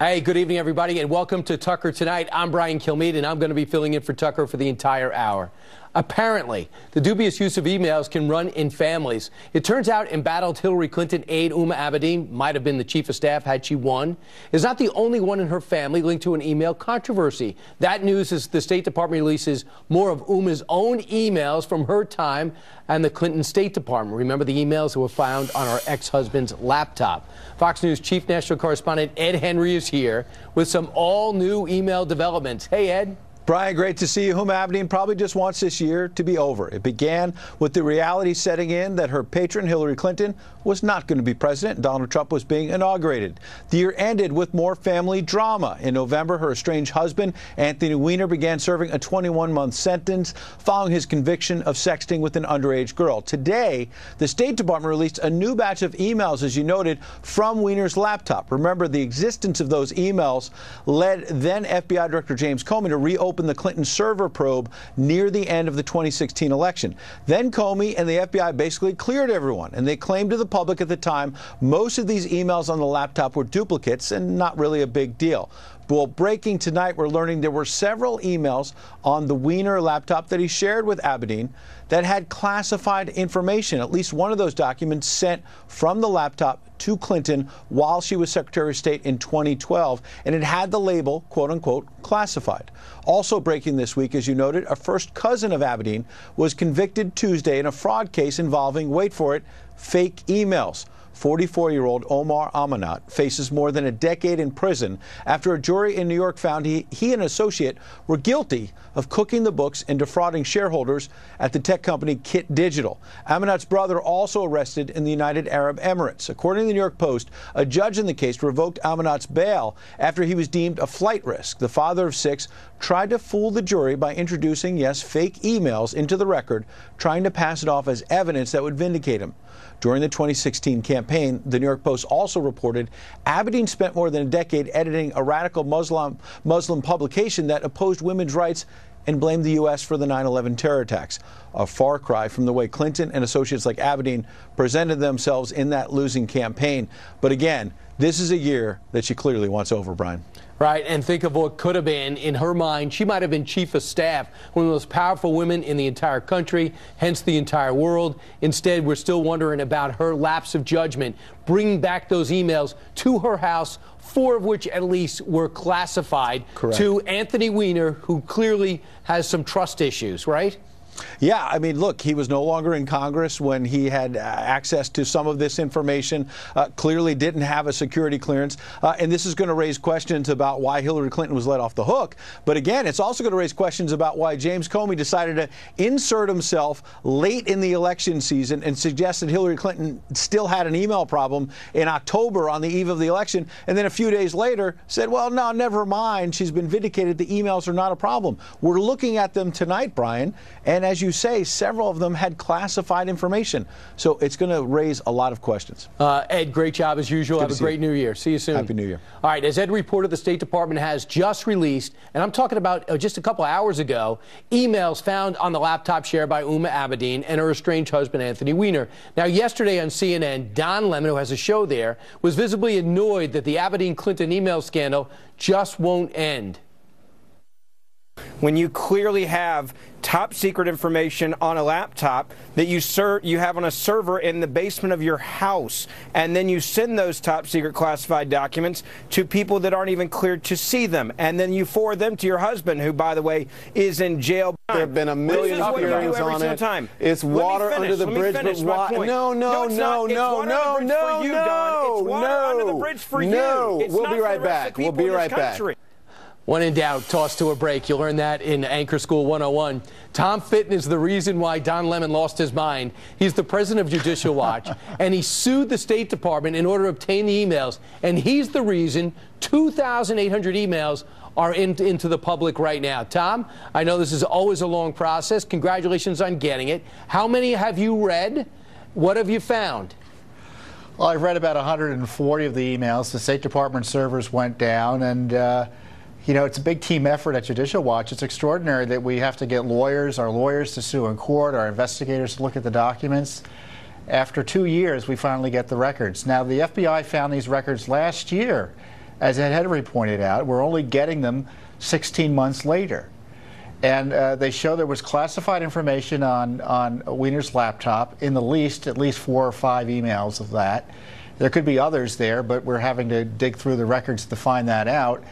Hey, good evening, everybody, and welcome to Tucker Tonight. I'm Brian Kilmeade, and I'm going to be filling in for Tucker for the entire hour. Apparently, the dubious use of emails can run in families. It turns out embattled Hillary Clinton aide Uma Abedin, might have been the chief of staff had she won, is not the only one in her family linked to an email controversy. That news as the State Department releases more of Uma's own emails from her time and the Clinton State Department. Remember the emails that were found on our ex-husband's laptop. Fox News chief national correspondent Ed Henry is here with some all-new email developments. Hey, Ed. Brian, great to see you. Uma Abedin probably just wants this year to be over. It began with the reality setting in that her patron, Hillary Clinton, was not going to be president, and Donald Trump was being inaugurated. The year ended with more family drama. In November, her estranged husband, Anthony Weiner, began serving a 21-month sentence following his conviction of sexting with an underage girl. Today, the State Department released a new batch of emails, as you noted, from Weiner's laptop. Remember, the existence of those emails led then FBI Director James Comey to reopen the Clinton server probe near the end of the 2016 election. Then Comey and the FBI basically cleared everyone, and they claimed to the public at the time most of these emails on the laptop were duplicates and not really a big deal. Well, breaking tonight, we're learning there were several emails on the Weiner laptop that he shared with Abedin that had classified information. At least one of those documents sent from the laptop to Clinton while she was Secretary of State in 2012, and it had the label, quote unquote, classified. Also breaking this week, as you noted, a first cousin of Abedin was convicted Tuesday in a fraud case involving, wait for it, fake emails. 44-year-old Omar Amanat faces more than a decade in prison after a jury in New York found he and an associate were guilty of cooking the books and defrauding shareholders at the tech company Kit Digital. Amanat's brother also arrested in the United Arab Emirates. According to the New York Post, a judge in the case revoked Amanat's bail after he was deemed a flight risk. The father of 6 tried to fool the jury by introducing, yes, fake emails into the record, trying to pass it off as evidence that would vindicate him. During the 2016 campaign, the New York Post also reported Abedin spent more than a decade editing a radical Muslim publication that opposed women's rights and blamed the U.S. for the 9/11 terror attacks. A far cry from the way Clinton and associates like Abedin presented themselves in that losing campaign. But again, this is a year that she clearly wants over, Brian. Right, and think of what could have been. In her mind, she might have been chief of staff, one of the most powerful women in the entire country, hence the entire world. Instead, we're still wondering about her lapse of judgment, bringing back those emails to her house, 4 of which at least were classified. Correct. To Anthony Weiner, who clearly has some trust issues, right? Yeah, I mean, look, he was no longer in Congress when he had access to some of this information, clearly didn't have a security clearance, and this is going to raise questions about why Hillary Clinton was let off the hook. But again, it's also going to raise questions about why James Comey decided to insert himself late in the election season and suggest that Hillary Clinton still had an email problem in October on the eve of the election, and then a few days later said, well, no, never mind, she's been vindicated, the emails are not a problem. We're looking at them tonight, Brian, and as you say, several of them had classified information. So it's going to raise a lot of questions. Ed, great job as usual. Have a great New Year. See you soon. Happy New Year. All right, as Ed reported, the State Department has just released, and I'm talking about just a couple hours ago, emails found on the laptop shared by Uma Abedin and her estranged husband, Anthony Weiner. Now, yesterday on CNN, Don Lemon, who has a show there, was visibly annoyed that the Abedin-Clinton email scandal just won't end. When you clearly have top secret information on a laptop that you have on a server in the basement of your house, and then you send those top secret classified documents to people that aren't even cleared to see them, and then you forward them to your husband, who, by the way, is in jail. There have been a million hearings on it. It's water under the bridge, but why? No. We'll be right back. We'll be right back. When in doubt, toss to a break. You'll learn that in Anchor School 101. Tom Fitton is the reason why Don Lemon lost his mind. He's the president of Judicial Watch, and he sued the State Department in order to obtain the emails. And he's the reason 2,800 emails are into the public right now. Tom, I know this is always a long process. Congratulations on getting it. How many have you read? What have you found? Well, I've read about 140 of the emails. The State Department servers went down, and you know, it's a big team effort at Judicial Watch. It's extraordinary that we have to get our lawyers to sue in court, our investigators to look at the documents. After 2 years, we finally get the records. Now, the FBI found these records last year, as Ed Henry pointed out, we're only getting them 16 months later. And they show there was classified information on Weiner's laptop, in the least, at least 4 or 5 emails of that. There could be others there, but we're having to dig through the records to find that out.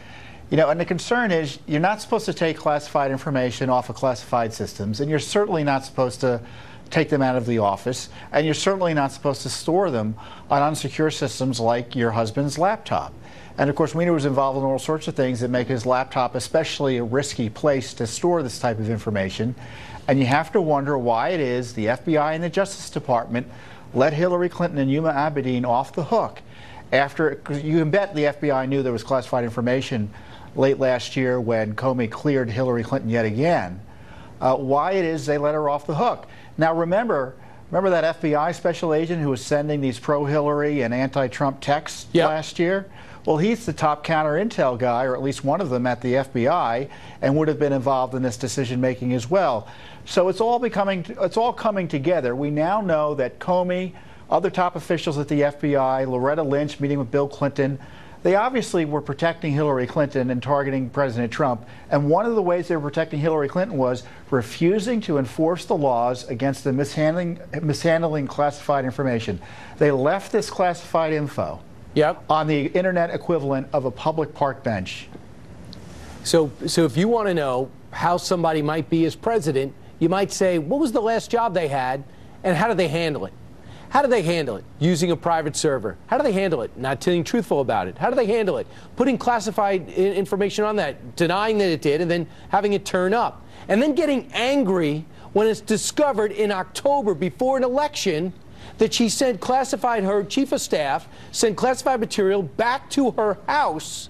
You know, and the concern is you're not supposed to take classified information off of classified systems, and you're certainly not supposed to take them out of the office, and you're certainly not supposed to store them on unsecure systems like your husband's laptop. And of course, Weiner was involved in all sorts of things that make his laptop especially a risky place to store this type of information. And you have to wonder why it is the FBI and the Justice Department let Hillary Clinton and Huma Abedin off the hook after, because you can bet the FBI knew there was classified information late last year when Comey cleared Hillary Clinton yet again, why it is they let her off the hook. Now remember that FBI special agent who was sending these pro-Hillary and anti-Trump texts last year? Well, he's the top counter-intel guy, or at least one of them at the FBI, and would have been involved in this decision-making as well. So it's all coming together. We now know that Comey, other top officials at the FBI, Loretta Lynch meeting with Bill Clinton, they obviously were protecting Hillary Clinton and targeting President Trump. And one of the ways they were protecting Hillary Clinton was refusing to enforce the laws against the mishandling classified information. They left this classified info on the internet equivalent of a public park bench. So if you want to know how somebody might be as president, you might say, what was the last job they had, and how did they handle it? How do they handle it? Using a private server. How do they handle it? Not being truthful about it. How do they handle it? Putting classified information on that, denying that it did, and then having it turn up. And then getting angry when it's discovered in October before an election that she sent classified, her chief of staff sent classified material back to her house.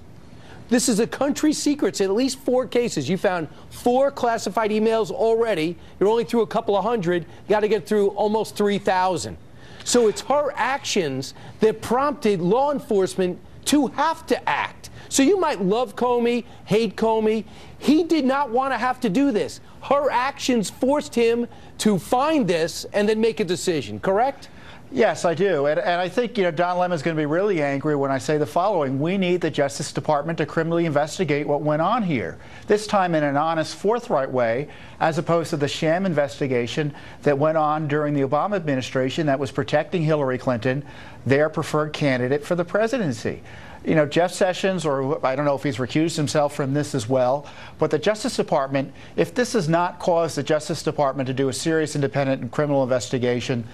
This is a country secrets, at least 4 cases. You found 4 classified emails already. You're only through a couple of hundred. You got to get through almost 3,000. So it's her actions that prompted law enforcement to have to act. So you might love Comey, hate Comey. He did not want to have to do this. Her actions forced him to find this and then make a decision, correct? Yes, I do. And I think, you know, Don Lemon is going to be really angry when I say the following. We need the Justice Department to criminally investigate what went on here, this time in an honest, forthright way, as opposed to the sham investigation that went on during the Obama administration that was protecting Hillary Clinton, their preferred candidate for the presidency. You know, Jeff Sessions, or I don't know if he's recused himself from this as well, but the Justice Department, if this does not cause the Justice Department to do a serious independent and criminal investigation,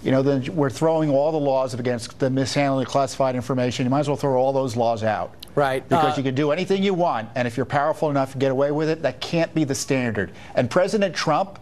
you know, then we're throwing all the laws against the mishandling of classified information. You might as well throw all those laws out. Right. Because you can do anything you want, and if you're powerful enough to get away with it, that can't be the standard. And President Trump,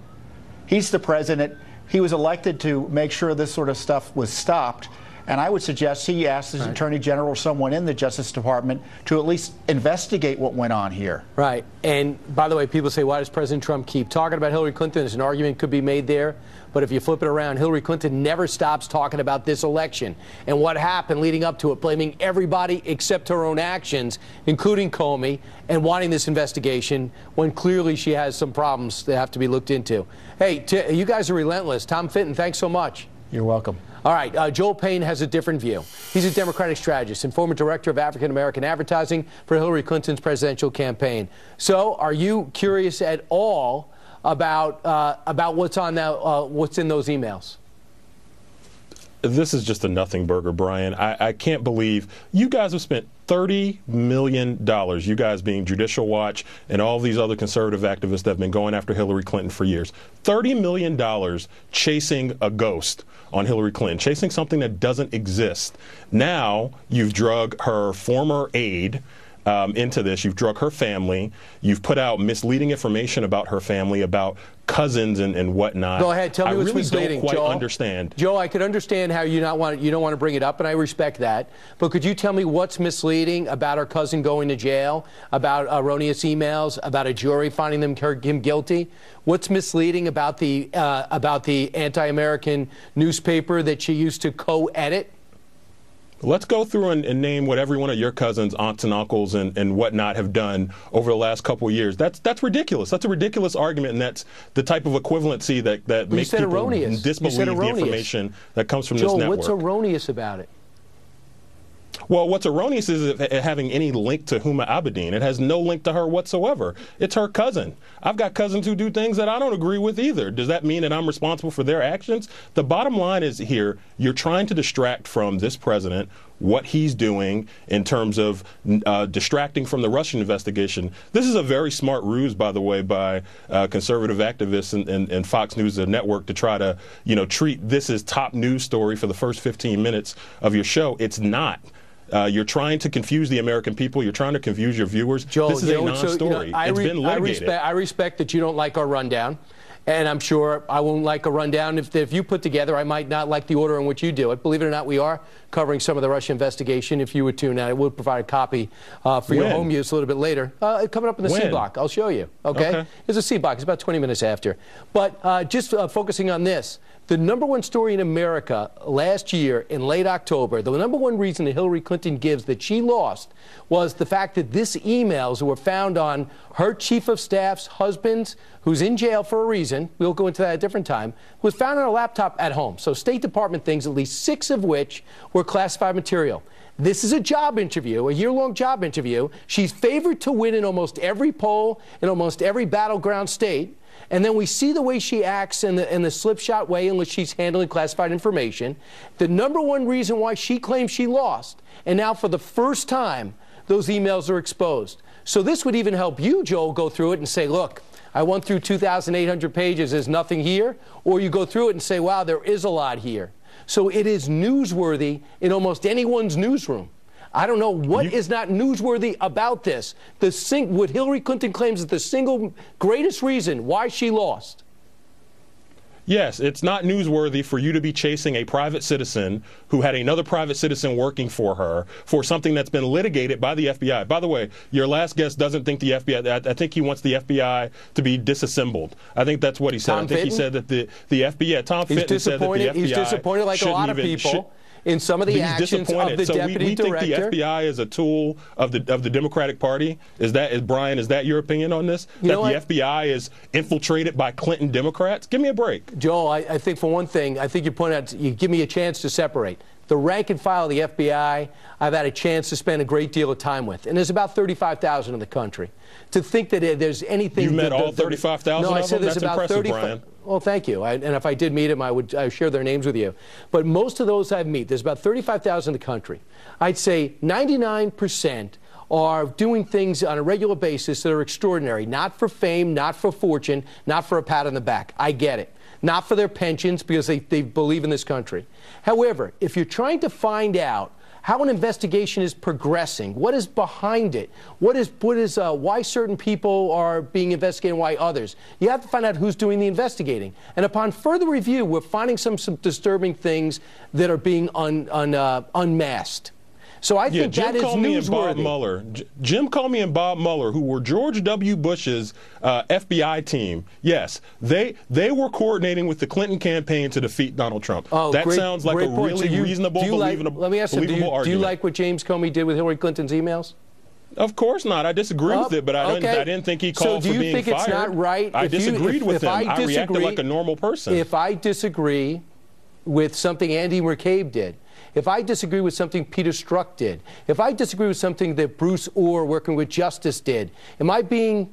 he's the president. He was elected to make sure this sort of stuff was stopped. And I would suggest he asked his Attorney General or someone in the Justice Department to at least investigate what went on here. Right. And by the way, people say, why does President Trump keep talking about Hillary Clinton? There's an argument could be made there. But if you flip it around, Hillary Clinton never stops talking about this election and what happened leading up to it, blaming everybody except her own actions, including Comey, and wanting this investigation when clearly she has some problems that have to be looked into. Hey, you guys are relentless. Tom Fitton, thanks so much. You're welcome. All right, Joel Payne has a different view. He's a Democratic strategist and former director of African-American advertising for Hillary Clinton's presidential campaign. So, are you curious at all about what's on what's in those emails? This is just a nothing burger, Brian. I can't believe you guys have spent $30 million, you guys being Judicial Watch and all these other conservative activists that have been going after Hillary Clinton for years. $30 million chasing a ghost on Hillary Clinton, chasing something that doesn't exist. Now you've drug her former aide into this. You've drug her family. You've put out misleading information about her family, about cousins and whatnot. Go ahead. Tell me what's misleading, I really don't quite Joel. understand. Joe, I could understand how you don't want to bring it up, and I respect that. But could you tell me what's misleading about her cousin going to jail, about erroneous emails, about a jury finding him guilty? What's misleading about the anti-American newspaper that she used to co-edit? Let's go through and name what every one of your cousins, aunts and uncles and whatnot have done over the last couple of years. That's ridiculous. That's a ridiculous argument, and that's the type of equivalency that makes people disbelieve the information that comes from this network. What's erroneous about it? Well, what's erroneous is it having any link to Huma Abedin. It has no link to her whatsoever. It's her cousin. I've got cousins who do things that I don't agree with either. Does that mean that I'm responsible for their actions? The bottom line is here, you're trying to distract from this president what he's doing in terms of distracting from the Russian investigation. This is a very smart ruse, by the way, by conservative activists and Fox News Network to try to, treat this as top news story for the first 15 minutes of your show. It's not. You're trying to confuse the American people. You're trying to confuse your viewers. Joel, this is a non-story. It's been litigated. I respect that you don't like our rundown. And I'm sure I won't like a rundown. If you put together, I might not like the order in which you do it. Believe it or not, we are covering some of the Russia investigation. If you would tune out, I will provide a copy for your home use a little bit later. Coming up in the C block. I'll show you. Okay? It's a C block. It's about 20 minutes after. But just focusing on this. The #1 story in America last year in late October, the #1 reason that Hillary Clinton gives that she lost was the fact that these emails were found on her chief of staff's husband, who's in jail for a reason, we'll go into that at a different time, was found on a laptop at home. So State Department things, at least 6 of which were classified material. This is a job interview, a year-long job interview. She's favored to win in almost every poll, in almost every battleground state. And then we see the way she acts in the slipshod way in which she's handling classified information. The #1 reason why she claims she lost. And now for the first time, those emails are exposed. So this would even help you, Joel, go through it and say, look, I went through 2,800 pages, there's nothing here. Or you go through it and say, wow, there is a lot here. So it is newsworthy in almost anyone's newsroom. I don't know what is not newsworthy about this. What Hillary Clinton claims is the single greatest reason why she lost. Yes, it's not newsworthy for you to be chasing a private citizen who had another private citizen working for her for something that's been litigated by the FBI. By the way, your last guest doesn't think the FBI, I think he wants the FBI to be disassembled. I think that's what he said. I think he said that the FBI, Tom Fitton said that the FBI He's disappointed like a lot of people. In some of the actions of the deputy director. We think the FBI is a tool of the Democratic Party. Brian, is that your opinion on this? The FBI is infiltrated by Clinton Democrats? Give me a break. Joel, I think for one thing, I think you point out, you give me a chance to separate. The rank and file of the FBI, I've had a chance to spend a great deal of time with. And there's about 35,000 in the country. To think that there's anything... You've met all 35,000 No, I of said them? there's That's about impressive, 35. Brian. Well, thank you. And if I did meet them, I would share their names with you. But most of those I've met, there's about 35,000 in the country. I'd say 99% are doing things on a regular basis that are extraordinary. Not for fame, not for fortune, not for a pat on the back. I get it. Not for their pensions, because they believe in this country. However, if you're trying to find out how an investigation is progressing, what is behind it, why certain people are being investigated and why others, you have to find out who's doing the investigating. And upon further review, we're finding some disturbing things that are being unmasked. So I think that is newsworthy. Jim Comey and Bob Mueller, who were George W. Bush's FBI team, yes, they were coordinating with the Clinton campaign to defeat Donald Trump. Oh, that sounds like a really reasonable, believable let me ask you, argument. do you like what James Comey did with Hillary Clinton's emails? Of course not. I disagree with it, but I didn't think he called for being fired. So do you think it's not right? I disagreed with him. I reacted like a normal person. If I disagree with something Andy McCabe did, if I disagree with something Peter Strzok did, if I disagree with something that Bruce Orr working with Justice did, am I being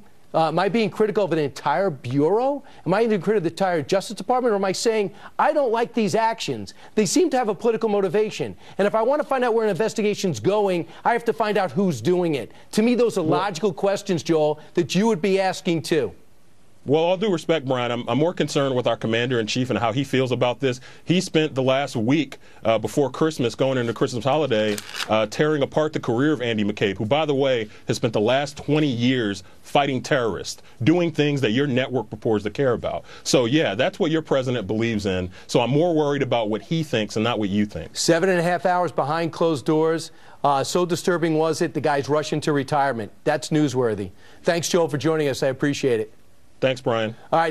critical of an entire bureau? Am I being critical of the entire Justice Department? Or am I saying, I don't like these actions? They seem to have a political motivation. And if I want to find out where an investigation's going, I have to find out who's doing it. To me, those are logical questions, Joel, that you would be asking too. Well, all due respect, Brian, I'm more concerned with our commander-in-chief and how he feels about this. He spent the last week before Christmas, going into Christmas holiday, tearing apart the career of Andy McCabe, who, by the way, has spent the last 20 years fighting terrorists, doing things that your network purports to care about. So, yeah, that's what your president believes in. So I'm more worried about what he thinks and not what you think. 7.5 hours behind closed doors. So disturbing was it, the guy's rushing to retirement. That's newsworthy. Thanks, Joel, for joining us. I appreciate it. Thanks, Brian. All right.